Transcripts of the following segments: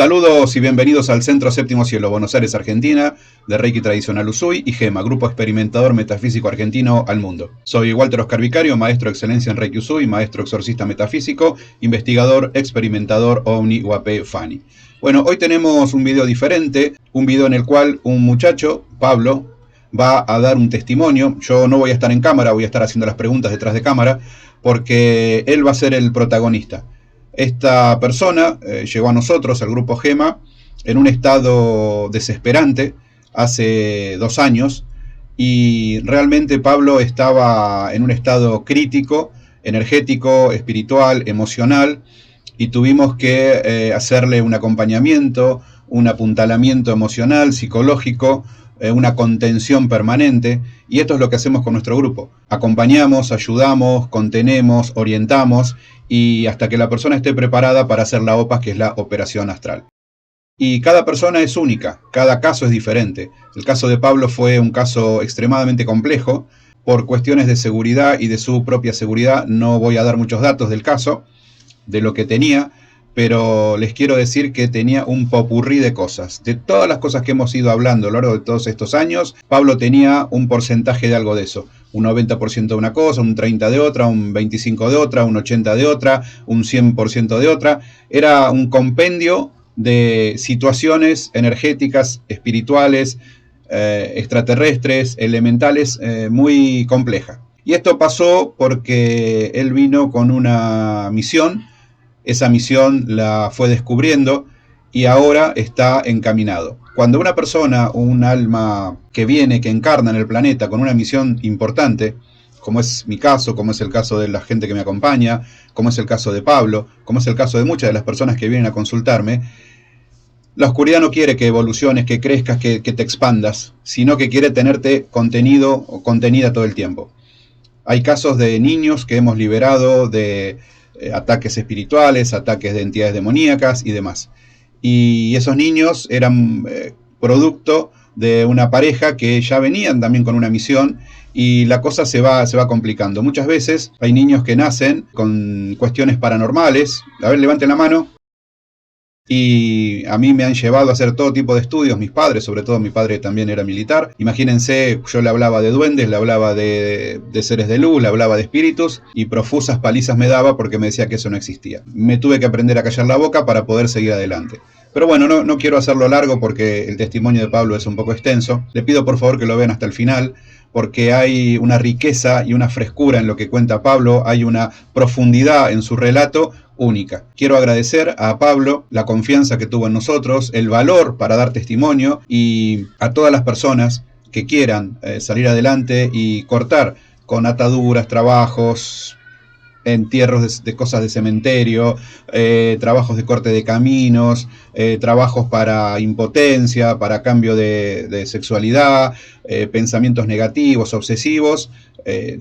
Saludos y bienvenidos al Centro Séptimo Cielo, Buenos Aires, Argentina, de Reiki Tradicional Usui y GEMA, Grupo Experimentador Metafísico Argentino al Mundo. Soy Walter Oscar Vicario, maestro de excelencia en Reiki Usui, maestro exorcista metafísico, investigador, experimentador Omni Huapé Fani. Bueno, hoy tenemos un video diferente, un video en el cual un muchacho, Pablo, va a dar un testimonio. Yo no voy a estar en cámara, voy a estar haciendo las preguntas detrás de cámara, porque él va a ser el protagonista. Esta persona llegó a nosotros, al grupo GEMA, en un estado desesperante hace 2 años, y realmente Pablo estaba en un estado crítico, energético, espiritual, emocional, y tuvimos que hacerle un acompañamiento, un apuntalamiento emocional, psicológico, una contención permanente, y esto es lo que hacemos con nuestro grupo. Acompañamos, ayudamos, contenemos, orientamos, y hasta que la persona esté preparada para hacer la OPAS, que es la operación astral. Y cada persona es única, cada caso es diferente. El caso de Pablo fue un caso extremadamente complejo. Por cuestiones de seguridad y de su propia seguridad no voy a dar muchos datos del caso, de lo que tenía, pero les quiero decir que tenía un popurrí de cosas. De todas las cosas que hemos ido hablando a lo largo de todos estos años, Pablo tenía un porcentaje de algo de eso. Un 90% de una cosa, un 30% de otra, un 25% de otra, un 80% de otra, un 100% de otra. Era un compendio de situaciones energéticas, espirituales, extraterrestres, elementales, muy compleja. Y esto pasó porque él vino con una misión. Esa misión la fue descubriendo y ahora está encaminado. Cuando una persona, un alma que viene, que encarna en el planeta con una misión importante, como es mi caso, como es el caso de la gente que me acompaña, como es el caso de Pablo, como es el caso de muchas de las personas que vienen a consultarme, la oscuridad no quiere que evoluciones, que crezcas, que te expandas, sino que quiere tenerte contenido o contenida todo el tiempo. Hay casos de niños que hemos liberado de ataques espirituales, ataques de entidades demoníacas y demás. Y esos niños eran producto de una pareja que ya venían también con una misión, y la cosa se va complicando. Muchas veces hay niños que nacen con cuestiones paranormales. A ver, levanten la mano. Y a mí me han llevado a hacer todo tipo de estudios, mis padres, sobre todo mi padre también era militar. Imagínense, yo le hablaba de duendes, le hablaba de seres de luz, le hablaba de espíritus, y profusas palizas me daba porque me decía que eso no existía. Me tuve que aprender a callar la boca para poder seguir adelante. Pero bueno, no quiero hacerlo largo porque el testimonio de Pablo es un poco extenso. Le pido por favor que lo vean hasta el final, porque hay una riqueza y una frescura en lo que cuenta Pablo, hay una profundidad en su relato única. Quiero agradecer a Pablo la confianza que tuvo en nosotros, el valor para dar testimonio, y a todas las personas que quieran salir adelante y cortar con ataduras, trabajos, entierros de cosas de cementerio, trabajos de corte de caminos, trabajos para impotencia, para cambio de sexualidad, pensamientos negativos, obsesivos.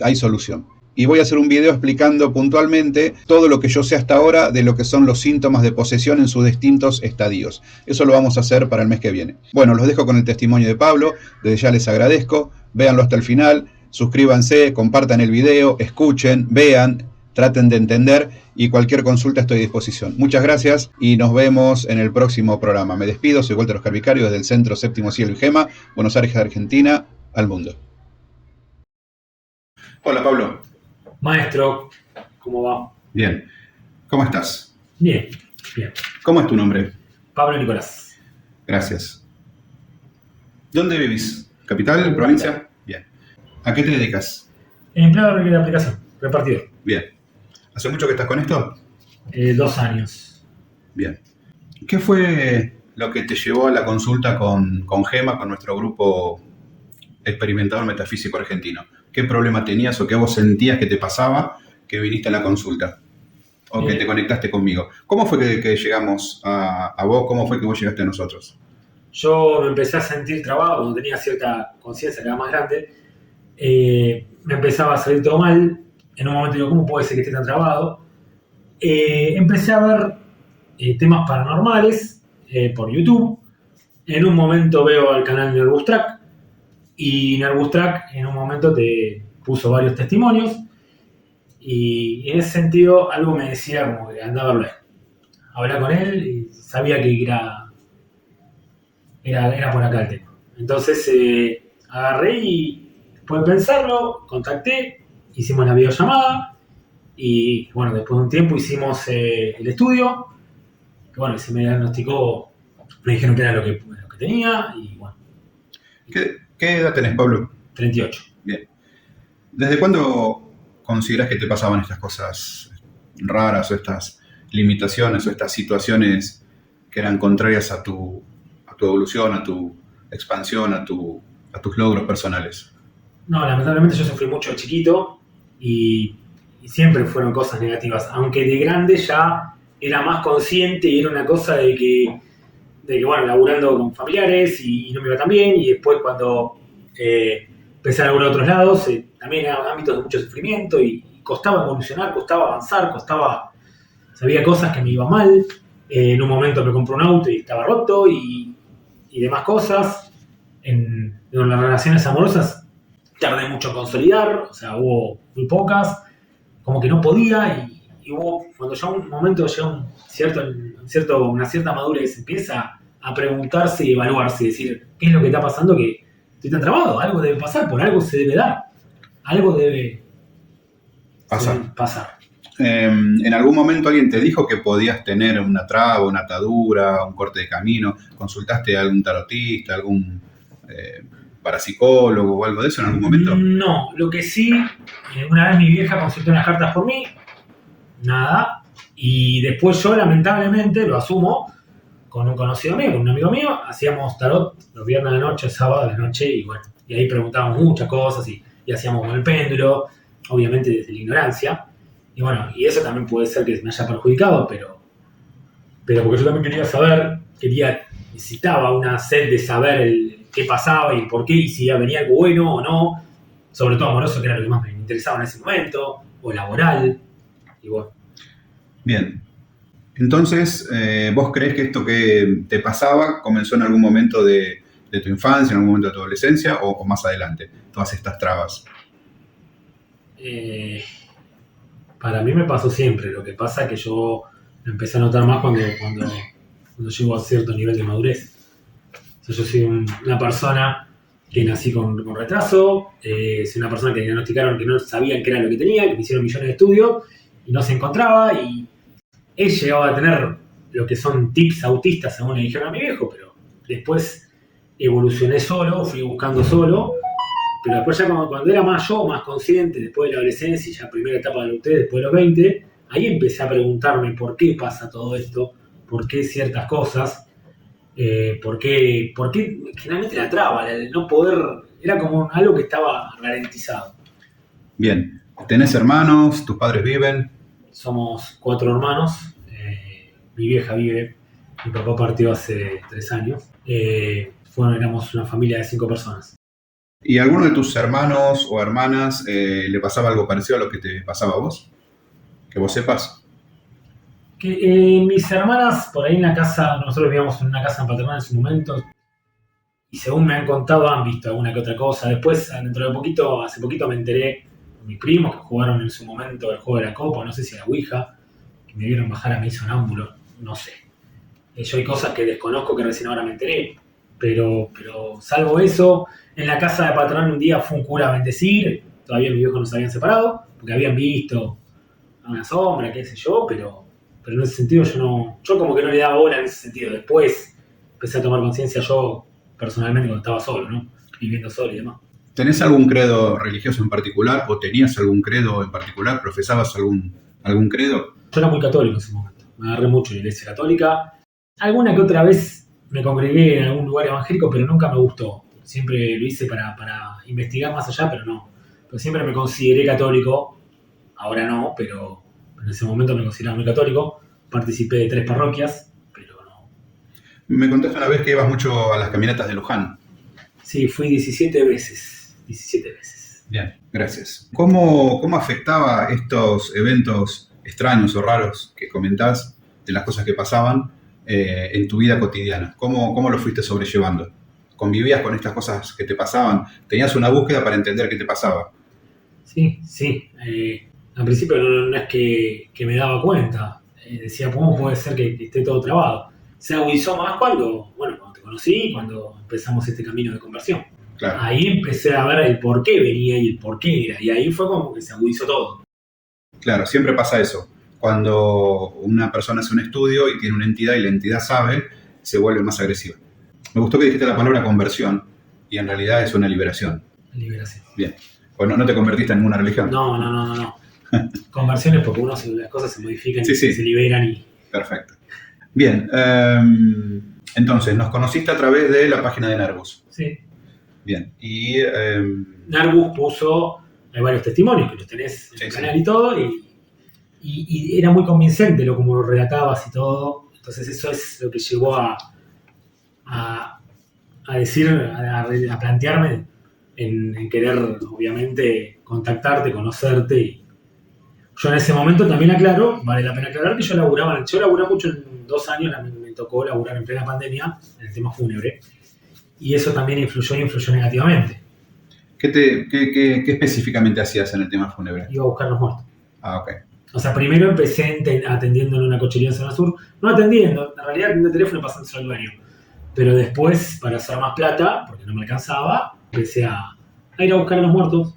Hay solución. Y voy a hacer un video explicando puntualmente todo lo que yo sé hasta ahora de lo que son los síntomas de posesión en sus distintos estadios. Eso lo vamos a hacer para el mes que viene. Bueno, los dejo con el testimonio de Pablo. Desde ya les agradezco. Véanlo hasta el final. Suscríbanse, compartan el video, escuchen, vean, traten de entender, y cualquier consulta estoy a disposición. Muchas gracias y nos vemos en el próximo programa. Me despido, soy Walter Oscar Vicario desde el Centro Séptimo Cielo y GEMA, Buenos Aires, Argentina, al mundo. Hola, Pablo. Maestro, ¿cómo va? Bien. ¿Cómo estás? Bien, bien. ¿Cómo es tu nombre? Pablo Nicolás. Gracias. ¿Dónde vivís? ¿Capital? ¿Provincia? Bien. ¿A qué te dedicas? Empleado de aplicación, repartidor. Bien. ¿Hace mucho que estás con esto? 2 años. Bien. ¿Qué fue lo que te llevó a la consulta con GEMA, con nuestro grupo experimentador metafísico argentino? ¿Qué problema tenías o qué vos sentías que te pasaba que viniste a la consulta? ¿O que te conectaste conmigo? ¿Cómo fue que llegamos a vos? ¿Cómo fue que vos llegaste a nosotros? Yo me empecé a sentir trabado cuando tenía cierta conciencia, que era más grande. Me empezaba a salir todo mal. En un momento digo, ¿cómo puede ser que esté tan trabado? Empecé a ver temas paranormales por YouTube. En un momento veo al canal Nervous Track, y Nervous Track en un momento te puso varios testimonios, y en ese sentido algo me decía como que anda a verlo, habla con él y sabía que era por acá el tema. Entonces agarré y después de pensarlo, contacté, hicimos la videollamada y bueno, después de un tiempo hicimos el estudio, que bueno, se me diagnosticó, me dijeron que era lo que tenía y bueno. ¿Qué edad tenés, Pablo? 38. Bien. ¿Desde cuándo considerás que te pasaban estas cosas raras o estas limitaciones o estas situaciones que eran contrarias a tu evolución, a tu expansión, a tus logros personales? No, lamentablemente yo sufrí mucho de chiquito y siempre fueron cosas negativas, aunque de grande ya era más consciente y era una cosa de que bueno, laburando con familiares y no me iba tan bien, y después cuando empecé a laburar a otros lados, también eran ámbitos de mucho sufrimiento y costaba evolucionar, costaba avanzar, sabía cosas que me iban mal, en un momento me compré un auto y estaba roto y demás cosas. En las relaciones amorosas tardé mucho en consolidar, o sea, hubo muy pocas, como que no podía y hubo, cuando ya un momento llega una cierta madurez, empieza a preguntarse y evaluarse y decir, ¿qué es lo que está pasando que estoy tan trabado? Algo debe pasar, por algo se debe dar, algo debe pasar. ¿En algún momento alguien te dijo que podías tener una traba, una atadura, un corte de camino? ¿Consultaste a algún tarotista, algún parapsicólogo o algo de eso en algún momento? No, lo que sí, una vez mi vieja consultó unas cartas por mí, nada, y después yo lamentablemente, lo asumo, con un conocido mío, con un amigo mío, hacíamos tarot los viernes de la noche, sábado de la noche, y bueno, y ahí preguntábamos muchas cosas y hacíamos con el péndulo, obviamente desde la ignorancia, y bueno, y eso también puede ser que me haya perjudicado, pero porque yo también quería saber, necesitaba una sed de saber qué pasaba y por qué, y si venía algo bueno o no, sobre todo amoroso, que era lo que más me interesaba en ese momento, o laboral, y bueno. Bien. Entonces, ¿vos creés que esto que te pasaba comenzó en algún momento de tu infancia, en algún momento de tu adolescencia o más adelante? Todas estas trabas. Para mí me pasó siempre. Lo que pasa es que yo lo empecé a notar más cuando llego a cierto nivel de madurez. O sea, yo soy una persona que nací con retraso, soy una persona que diagnosticaron que no sabían qué era lo que tenía, que me hicieron millones de estudios y no se encontraba, y él llegaba a tener lo que son tics autistas, según le dijeron a mi viejo, pero después evolucioné solo, fui buscando solo, pero después ya cuando era más consciente, después de la adolescencia y ya primera etapa de la adultez, después de los 20, ahí empecé a preguntarme por qué pasa todo esto, por qué ciertas cosas, por qué generalmente la traba, el no poder, era como algo que estaba garantizado. Bien, ¿tenés hermanos? ¿Tus padres viven? Somos 4 hermanos, mi vieja vive, mi papá partió hace 3 años, éramos una familia de 5 personas. ¿Y a alguno de tus hermanos o hermanas le pasaba algo parecido a lo que te pasaba a vos? Que vos sepas. Mis hermanas, por ahí en la casa, nosotros vivíamos en una casa paternal en su momento, y según me han contado, han visto alguna que otra cosa. Después, hace poquito me enteré, mis primos que jugaron en su momento el juego de la copa, no sé si a la Ouija, que me vieron bajar a mí sonámbulo, no sé. Yo hay cosas que desconozco que recién ahora me enteré, pero salvo eso, en la casa de paternal un día fue un cura a bendecir, todavía mis viejos no se habían separado, porque habían visto una sombra, qué sé yo, pero en ese sentido yo como que no le daba bola en ese sentido. Después empecé a tomar conciencia yo personalmente cuando estaba solo, ¿no? Viviendo solo y demás. ¿Tenés algún credo religioso en particular o tenías algún credo en particular? ¿Profesabas algún credo? Yo era muy católico en ese momento, me agarré mucho en la iglesia católica. Alguna que otra vez me congregué en algún lugar evangélico, pero nunca me gustó. Siempre lo hice para investigar más allá, pero no. Pero siempre me consideré católico, ahora no, pero en ese momento me consideraba muy católico. Participé de 3 parroquias, pero no. Me contaste una vez que ibas mucho a las caminatas de Luján. Sí, fui 17 veces. Bien, gracias. ¿Cómo afectaba estos eventos extraños o raros que comentás, de las cosas que pasaban en tu vida cotidiana? ¿Cómo lo fuiste sobrellevando? ¿Convivías con estas cosas que te pasaban? ¿Tenías una búsqueda para entender qué te pasaba? Sí. Al principio no es que me daba cuenta. Decía, ¿cómo puede ser que esté todo trabado? se agudizó más cuando te conocí, cuando empezamos este camino de conversión. Claro. Ahí empecé a ver el por qué venía y el por qué era, y ahí fue como que se agudizó todo. Claro, siempre pasa eso. Cuando una persona hace un estudio y tiene una entidad y la entidad sabe, se vuelve más agresiva. Me gustó que dijiste la palabra conversión, y en realidad es una liberación. Liberación. Bien. Pues no te convertiste en ninguna religión. No. Conversión es porque las cosas se modifican Sí. y se liberan y... Perfecto. Bien. Entonces, nos conociste a través de la página de Nervus. Sí. Bien. Y... Nervus puso, hay varios testimonios que los tenés en el canal y todo, y era muy convincente como lo relatabas y todo. Entonces eso es lo que llevó a plantearme en querer, obviamente, contactarte, conocerte. Y yo en ese momento también aclaro, vale la pena aclarar que yo laburaba mucho en 2 años, me tocó laburar en plena pandemia en el tema fúnebre, y eso también influyó negativamente. ¿Qué específicamente hacías en el tema fúnebre? Iba a buscar los muertos. Ah, ok. O sea, primero empecé atendiendo en una cochería en Zona Sur. No atendiendo, en realidad atendiendo el teléfono y pasándoselo al dueño. Pero después, para hacer más plata, porque no me alcanzaba, empecé a ir a buscar a los muertos.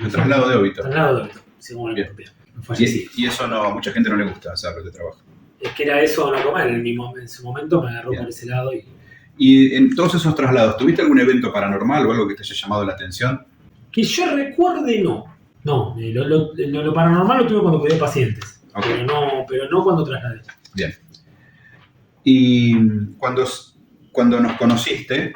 El traslado de óbito. Traslado de óbito, según la propiedad. Y eso no, a mucha gente no le gusta hacer de trabajo. Es que era eso no comer. En su momento me agarró por ese lado. Y en todos esos traslados, ¿tuviste algún evento paranormal o algo que te haya llamado la atención? Que yo recuerde, no. No, lo paranormal lo tuve cuando cuidé pacientes. Okay. Pero no cuando trasladé. Bien. Y cuando nos conociste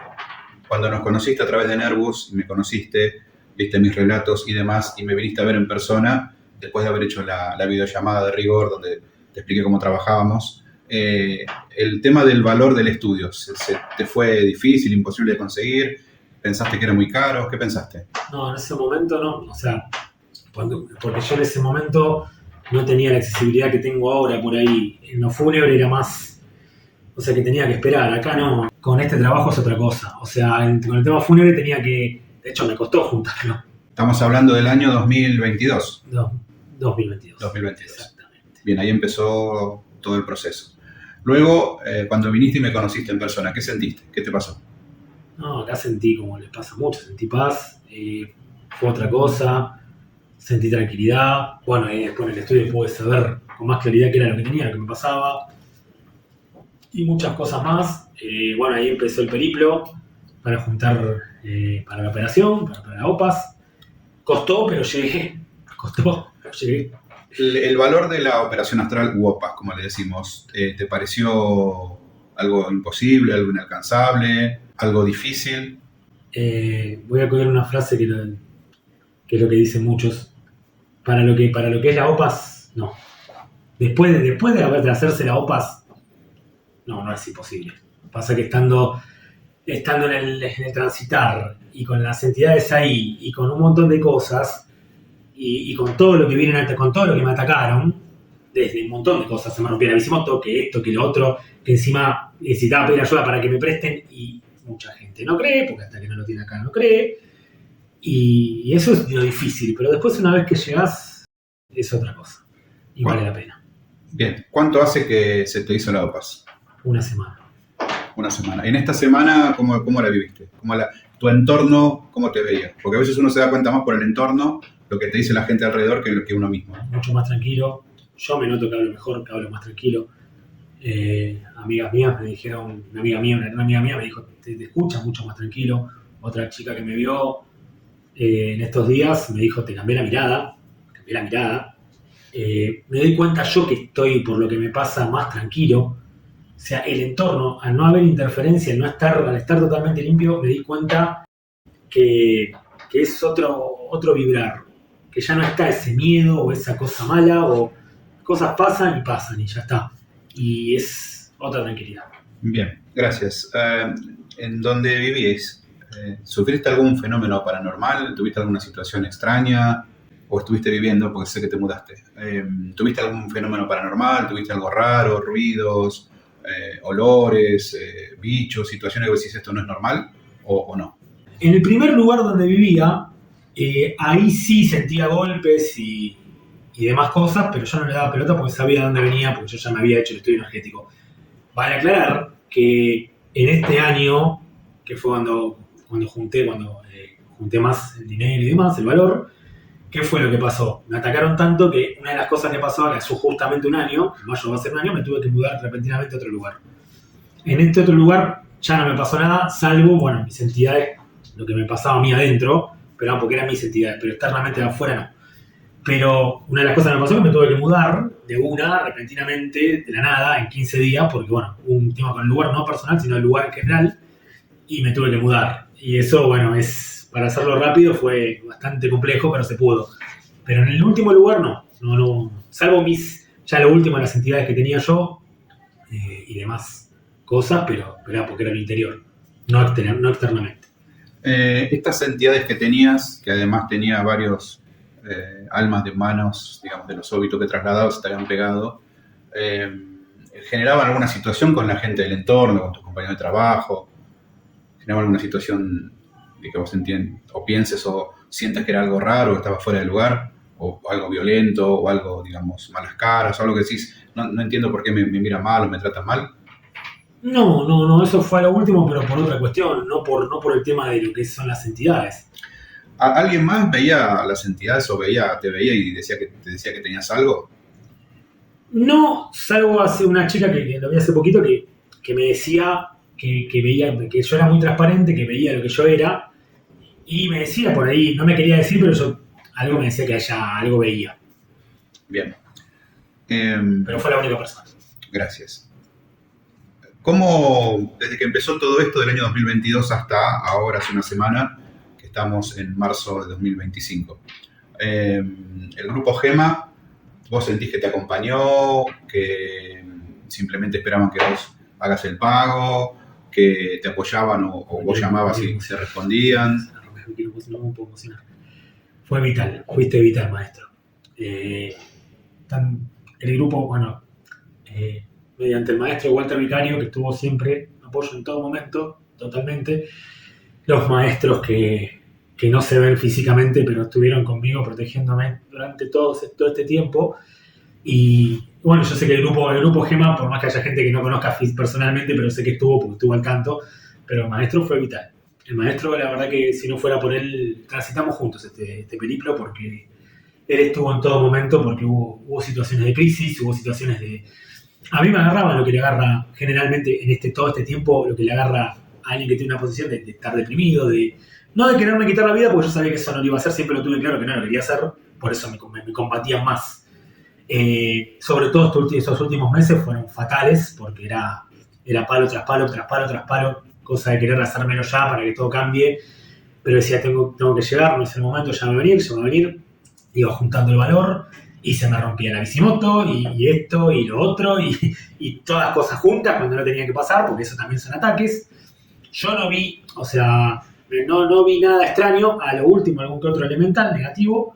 a través de Nervus, me conociste, viste mis relatos y demás, y me viniste a ver en persona, después de haber hecho la videollamada de rigor, donde te expliqué cómo trabajábamos, el tema del valor del estudio, ¿te fue difícil, imposible de conseguir? ¿Pensaste que era muy caro? ¿Qué pensaste? No, en ese momento no. O sea, porque yo en ese momento no tenía la accesibilidad que tengo ahora por ahí. En lo fúnebre era más, o sea, que tenía que esperar. Acá no. Con este trabajo es otra cosa. O sea, con el tema fúnebre tenía que... De hecho, me costó juntarlo. Estamos hablando del año 2022. 2022. 2022. Exactamente. Bien, ahí empezó todo el proceso. Luego, cuando viniste y me conociste en persona, ¿qué sentiste? ¿Qué te pasó? No, acá sentí, como les pasa mucho, sentí paz. Fue otra cosa. Sentí tranquilidad. Bueno, y después en el estudio pude saber con más claridad qué era lo que tenía, lo que me pasaba. Y muchas cosas más. Bueno, ahí empezó el periplo para juntar para la operación, para la OPAS. Costó, pero llegué. Llegué. El valor de la operación astral u OPAS, como le decimos, ¿te pareció algo imposible, algo inalcanzable, algo difícil? Voy a coger una frase que es lo que dicen muchos. Para lo que es la OPAS, no. Después de hacerse la OPAS, no es imposible. Pasa que estando en el transitar y con las entidades ahí y con un montón de cosas y con todo lo que vienen, con todo lo que me atacaron, desde un montón de cosas, se me rompió la bicimoto, que esto, que lo otro, que encima necesitaba pedir ayuda para que me presten y mucha gente no cree, porque hasta que no lo tiene acá no cree. Y eso es lo difícil, pero después una vez que llegás es otra cosa y vale la pena. Bien, ¿cuánto hace que se te hizo la OPAS? Una semana. Una semana. En esta semana, ¿cómo la viviste? ¿Tu entorno, cómo te veía? Porque a veces uno se da cuenta más por el entorno, lo que te dice la gente alrededor que uno mismo. Mucho más tranquilo. Yo me noto que hablo mejor, que hablo más tranquilo. Amigas mías me dijeron, una amiga mía me dijo, te escuchas mucho más tranquilo. Otra chica que me vio en estos días me dijo, te cambié la mirada. Me doy cuenta yo que estoy, por lo que me pasa, más tranquilo. O sea, el entorno, al no haber interferencia, al estar totalmente limpio, me di cuenta que es otro vibrar. Que ya no está ese miedo o esa cosa mala, o cosas pasan y ya está. Y es otra tranquilidad. Bien, gracias. ¿En dónde vivís? ¿Sufriste algún fenómeno paranormal? ¿Tuviste alguna situación extraña? ¿O estuviste viviendo, porque sé que te mudaste? ¿Tuviste algún fenómeno paranormal? ¿Tuviste algo raro? ¿Ruidos? ¿Olores? ¿Bichos? ¿Situaciones que decís esto no es normal? ¿O no? En el primer lugar donde vivía, ahí sí sentía golpes y demás cosas, pero yo no le daba pelota porque sabía de dónde venía, porque yo ya me había hecho el estudio energético. Vale aclarar que en este año, que fue cuando junté más el dinero y demás, el valor, ¿qué fue lo que pasó? Me atacaron tanto que una de las cosas que pasó, que hace justamente un año, en mayo va a ser un año, me tuve que mudar repentinamente a otro lugar. En este otro lugar ya no me pasó nada, salvo, bueno, mis entidades, lo que me pasaba a mí adentro, pero porque eran mis entidades, pero externamente de afuera no. Pero una de las cosas que me pasó es que me tuve que mudar repentinamente, de la nada, en 15 días, porque bueno, hubo un tema con el lugar no personal, sino el lugar en general, y me tuve que mudar. Y eso, bueno, para hacerlo rápido fue bastante complejo, pero se pudo. Pero en el último lugar no, salvo ya lo último, las entidades que tenía yo y demás cosas, pero era porque era el interior, no externamente. Estas entidades que tenías, que además tenía varios almas de manos, digamos, de los óbitos que trasladados se te habían pegado, ¿generaban alguna situación con la gente del entorno, con tus compañeros de trabajo? ¿Generaban alguna situación de que vos entiendas, o pienses o sientas que era algo raro, que estaba fuera de lugar, o algo violento, o algo, digamos, malas caras, o algo que decís, no entiendo por qué me mira mal o me trata mal? No, eso fue lo último, pero por otra cuestión, no por el tema de lo que son las entidades. ¿Alguien más veía las entidades o te veía y te decía que tenías algo? No, salvo hace una chica que lo vi hace poquito que me decía que veía, que yo era muy transparente, que veía lo que yo era, y me decía por ahí, no me quería decir, pero algo me decía que ella algo veía. Bien. Pero fue la única persona. Gracias. ¿Cómo, desde que empezó todo esto del año 2022 hasta ahora, hace una semana, que estamos en marzo de 2025, el grupo GEMA, vos sentís que te acompañó, que simplemente esperaban que vos hagas el pago, que te apoyaban o vos llamabas y se respondían? No me puedo emocionar. Fue vital, fuiste vital, maestro. El grupo, bueno, mediante el maestro Walter Vicario, que estuvo siempre apoyo en todo momento, totalmente. Los maestros que no se ven físicamente, pero estuvieron conmigo protegiéndome durante todo este tiempo. Y bueno, yo sé que el grupo GEMA, por más que haya gente que no conozca personalmente, pero sé que porque estuvo al tanto, pero el maestro fue vital. El maestro, la verdad que si no fuera por él, transitamos juntos este periplo, porque él estuvo en todo momento, porque hubo situaciones de crisis, hubo situaciones de... A mí me agarraba lo que le agarra generalmente en todo este tiempo, lo que le agarra a alguien que tiene una posición de estar deprimido, no de quererme quitar la vida, porque yo sabía que eso no lo iba a hacer, siempre lo tuve claro que no lo quería hacer, por eso me combatían más. Sobre todo estos últimos meses fueron fatales, porque era palo tras palo, tras palo, tras palo, cosa de querer hacérmelo ya para que todo cambie, pero decía, tengo que llegar, no es el momento, ya me va a venir, iba juntando el valor, y se me rompía la bicimoto, y esto, y lo otro, y todas cosas juntas cuando no tenía que pasar, porque eso también son ataques. Yo no vi, no vi nada extraño, a lo último algún que otro elemental negativo,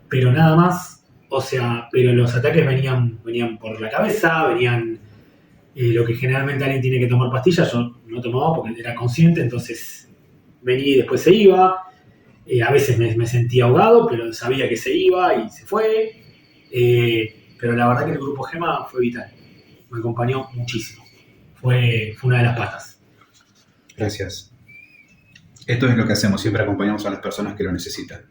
pero nada más, pero los ataques venían por la cabeza, venían lo que generalmente alguien tiene que tomar pastillas, yo no tomaba porque era consciente, entonces venía y después se iba. A veces me sentía ahogado, pero sabía que se iba y se fue. Pero la verdad que el grupo GEMA fue vital. Me acompañó muchísimo. Fue una de las patas. Gracias. Esto es lo que hacemos, siempre acompañamos a las personas que lo necesitan.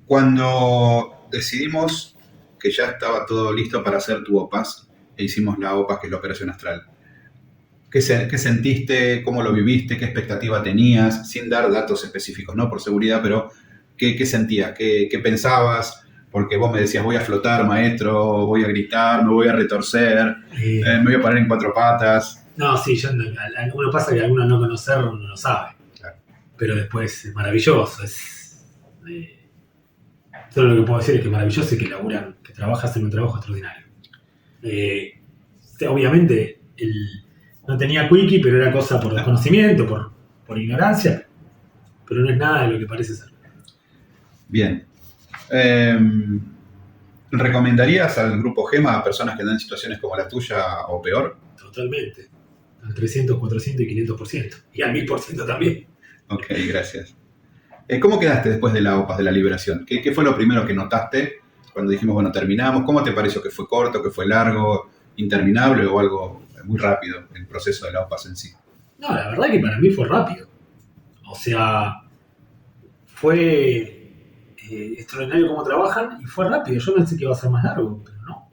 Cuando decidimos que ya estaba todo listo para hacer tu OPAS, e hicimos la OPAS, que es la operación astral, ¿qué sentiste? ¿Cómo lo viviste? ¿Qué expectativa tenías? Sin dar datos específicos, ¿no? Por seguridad, pero ¿qué sentías? ¿Qué pensabas? Porque vos me decías, voy a flotar, maestro, voy a gritar, me voy a retorcer, me voy a parar en 4 patas. No, sí, uno pasa que alguno no conocer no lo sabe. Claro. Pero después es maravilloso. Todo lo que puedo decir es que es maravilloso y que trabajas en un trabajo extraordinario. Obviamente, no tenía quickie, pero era cosa por desconocimiento, por ignorancia, pero no es nada de lo que parece ser. Bien. ¿Recomendarías al grupo GEMA a personas que están en situaciones como la tuya o peor? Totalmente. Al 300, 400 y 500%. Y al 1000% también. Ok, gracias. ¿Cómo quedaste después de la OPAS, de la liberación? ¿Qué fue lo primero que notaste cuando dijimos, bueno, terminamos, ¿cómo te pareció? ¿Que fue corto, que fue largo, interminable o algo muy rápido el proceso de la OPAS en sí? No, la verdad que para mí fue rápido. O sea, fue extraordinario cómo trabajan y fue rápido. Yo pensé que iba a ser más largo, pero no.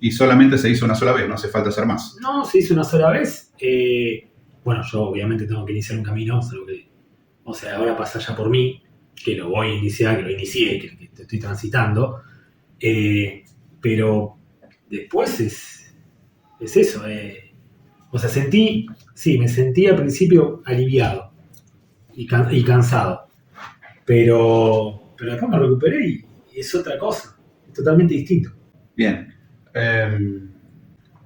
Y solamente se hizo una sola vez, no hace falta hacer más. No, se hizo una sola vez. Bueno, yo obviamente tengo que iniciar un camino, o sea, ahora pasa ya por mí, que lo voy a iniciar, que lo inicié, que te estoy transitando. Pero después es eso. O sea, me sentí al principio aliviado y cansado. Pero después me recuperé y es otra cosa, es totalmente distinto. Bien.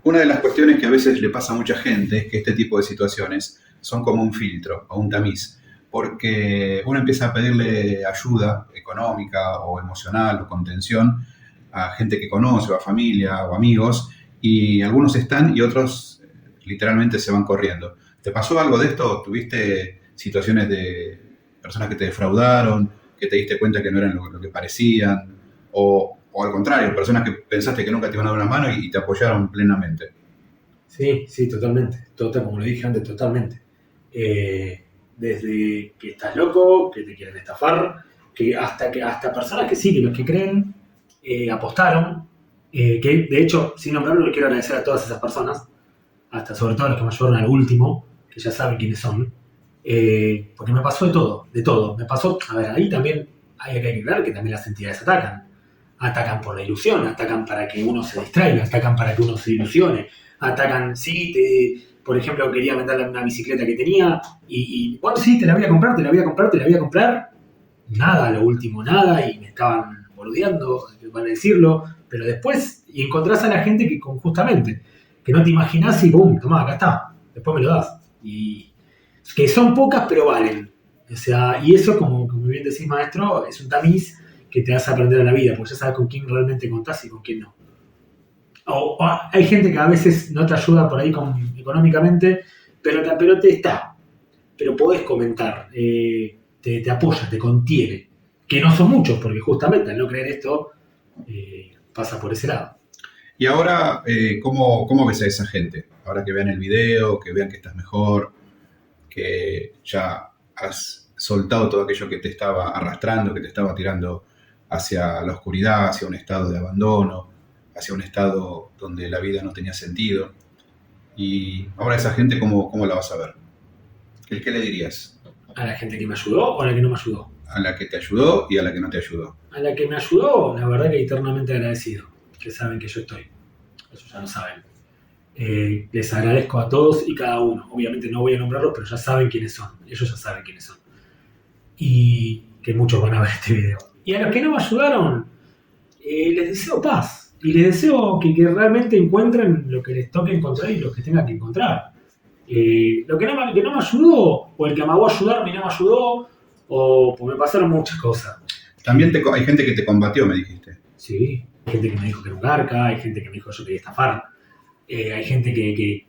Una de las cuestiones que a veces le pasa a mucha gente es que este tipo de situaciones son como un filtro o un tamiz, porque uno empieza a pedirle ayuda económica o emocional o contención a gente que conoce, o a familia o amigos, y algunos están y otros literalmente se van corriendo. ¿Te pasó algo de esto? ¿Tuviste situaciones de personas que te defraudaron, que te diste cuenta que no eran lo que parecían? O al contrario, personas que pensaste que nunca te iban a dar una mano y te apoyaron plenamente. Sí, totalmente. Como lo dije antes, totalmente. Desde que estás loco, que te quieren estafar, que hasta personas que sí, que los que creen, apostaron, que de hecho, sin nombrarlo, le quiero agradecer a todas esas personas, hasta sobre todo a los que me ayudaron al último, que ya saben quiénes son, porque me pasó de todo. Me pasó, a ver, ahí también hay que aclarar que también las entidades atacan por la ilusión, atacan para que uno se distraiga, atacan para que uno se ilusione, atacan, por ejemplo, quería venderle una bicicleta que tenía y bueno, sí, te la voy a comprar, nada, a lo último nada, y me estaban boludeando, van a decirlo, pero después, y encontrás a la gente que justamente, que no te imaginás y boom, tomá, acá está, después me lo das, y que son pocas pero valen, o sea, y eso, como bien decís, maestro, es un tamiz que te hace aprender a la vida, porque ya sabes con quién realmente contás y con quién no. O hay gente que a veces no te ayuda por ahí económicamente, pero te está. Pero podés comentar, te apoya, te contiene. Que no son muchos, porque justamente al no creer esto, pasa por ese lado. Y ahora, ¿cómo ves a esa gente? Ahora que vean el video, que vean que estás mejor, que ya has soltado todo aquello que te estaba arrastrando, que te estaba tirando hacia la oscuridad, hacia un estado de abandono, hacia un estado donde la vida no tenía sentido. Y ahora esa gente, ¿cómo la vas a ver? ¿Qué le dirías? ¿A la gente que me ayudó o a la que no me ayudó? A la que te ayudó y a la que no te ayudó. A la que me ayudó, la verdad que eternamente agradecido, que saben que yo estoy. Eso ya lo saben. Les agradezco a todos y cada uno. Obviamente no voy a nombrarlos, pero ya saben quiénes son. Ellos ya saben quiénes son. Y que muchos van a ver este video. Y a los que no me ayudaron, les deseo paz. Y les deseo que realmente encuentren lo que les toque encontrar y lo que tengan que encontrar. Lo que no me ayudó, o el que amagó ayudarme y no me ayudó, o pues me pasaron muchas cosas. También hay gente que te combatió, me dijiste. Sí, hay gente que me dijo que era un garca, hay gente que me dijo que yo quería estafar. Hay gente que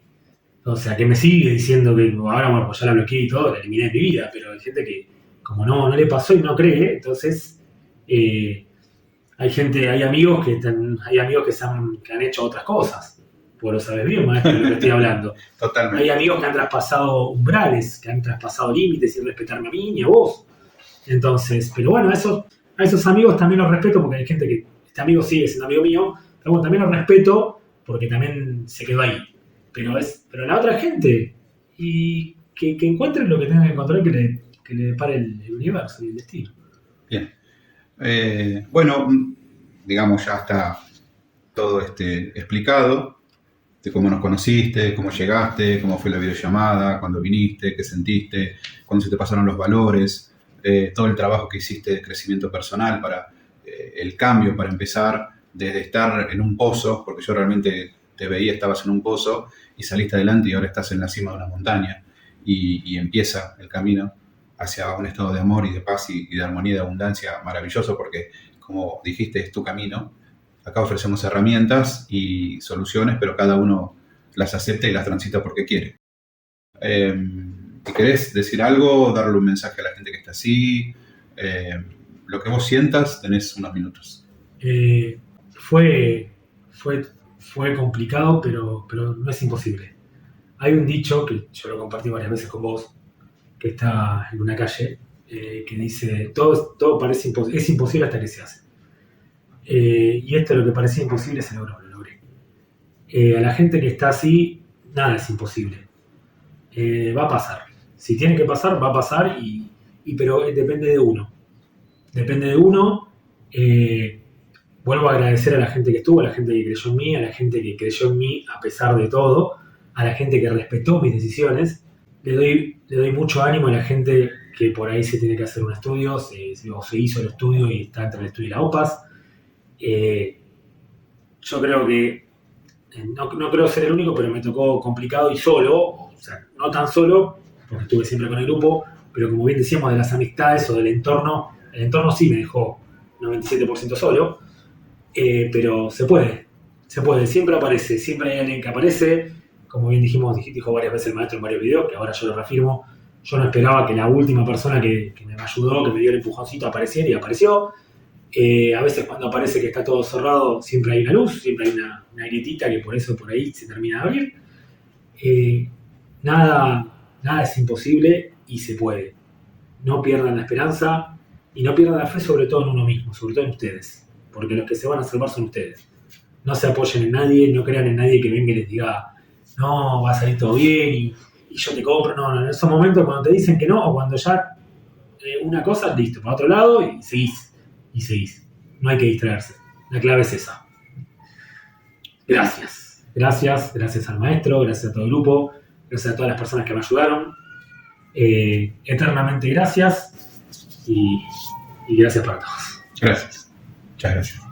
me sigue diciendo que ahora, bueno, pues ya la bloqueé y todo, la eliminé de mi vida, pero hay gente que, como no le pasó y no cree, entonces hay amigos que han hecho otras cosas. Vos lo sabes bien, maestro, de lo que estoy hablando. Totalmente. Hay amigos que han traspasado umbrales, que han traspasado límites sin respetarme a mí ni a vos. Entonces, pero bueno, a esos amigos también los respeto porque hay gente que, este amigo sigue siendo amigo mío, pero bueno, también los respeto porque también se quedó ahí. Pero la otra gente, y que encuentren lo que tengan que encontrar, que le depare el universo y el destino. Bien. Bueno, digamos, ya está todo explicado de cómo nos conociste, cómo llegaste, cómo fue la videollamada, cuándo viniste, qué sentiste, cuándo se te pasaron los valores, todo el trabajo que hiciste de crecimiento personal para el cambio, para empezar desde estar en un pozo, porque yo realmente te veía, estabas en un pozo y saliste adelante y ahora estás en la cima de una montaña y empieza el camino hacia un estado de amor y de paz y de armonía y de abundancia maravilloso porque, como dijiste, es tu camino. Acá ofrecemos herramientas y soluciones, pero cada uno las acepta y las transita porque quiere. Si querés decir algo, darle un mensaje a la gente que está así, lo que vos sientas, tenés unos minutos. fue complicado, pero no es imposible. Hay un dicho que yo lo compartí varias veces con vos, que está en una calle, que dice, todo parece es imposible hasta que se hace. Y esto, lo que parecía imposible, se logró, lo logré. A la gente que está así, nada es imposible. Va a pasar. Si tiene que pasar, va a pasar, pero depende de uno. Depende de uno. Vuelvo a agradecer a la gente que estuvo, a la gente que creyó en mí, a la gente que creyó en mí a pesar de todo, a la gente que respetó mis decisiones. Le doy mucho ánimo a la gente que por ahí se tiene que hacer un estudio, o se hizo el estudio y está entre el estudio y la OPAS. Yo creo que, no creo ser el único, pero me tocó complicado y solo, o sea, no tan solo, porque estuve siempre con el grupo, pero como bien decíamos, de las amistades o del entorno, el entorno sí me dejó 97% solo, pero se puede, siempre aparece, siempre hay alguien que aparece, como bien dijo varias veces el maestro en varios videos, que ahora yo lo reafirmo. Yo no esperaba que la última persona que me ayudó, que me dio el empujoncito, apareciera, y apareció. A veces cuando aparece que está todo cerrado, siempre hay una luz, siempre hay una grietita que por ahí se termina de abrir. Nada es imposible y se puede. No pierdan la esperanza y no pierdan la fe, sobre todo en uno mismo, sobre todo en ustedes, porque los que se van a salvar son ustedes. No se apoyen en nadie, no crean en nadie que venga y les diga, no, va a salir todo bien y yo te compro. No, en esos momentos cuando te dicen que no, o cuando ya una cosa, listo, para otro lado y seguís. No hay que distraerse. La clave es esa. Gracias al maestro, gracias a todo el grupo, gracias a todas las personas que me ayudaron. Eternamente gracias y gracias para todos. Gracias. Muchas gracias.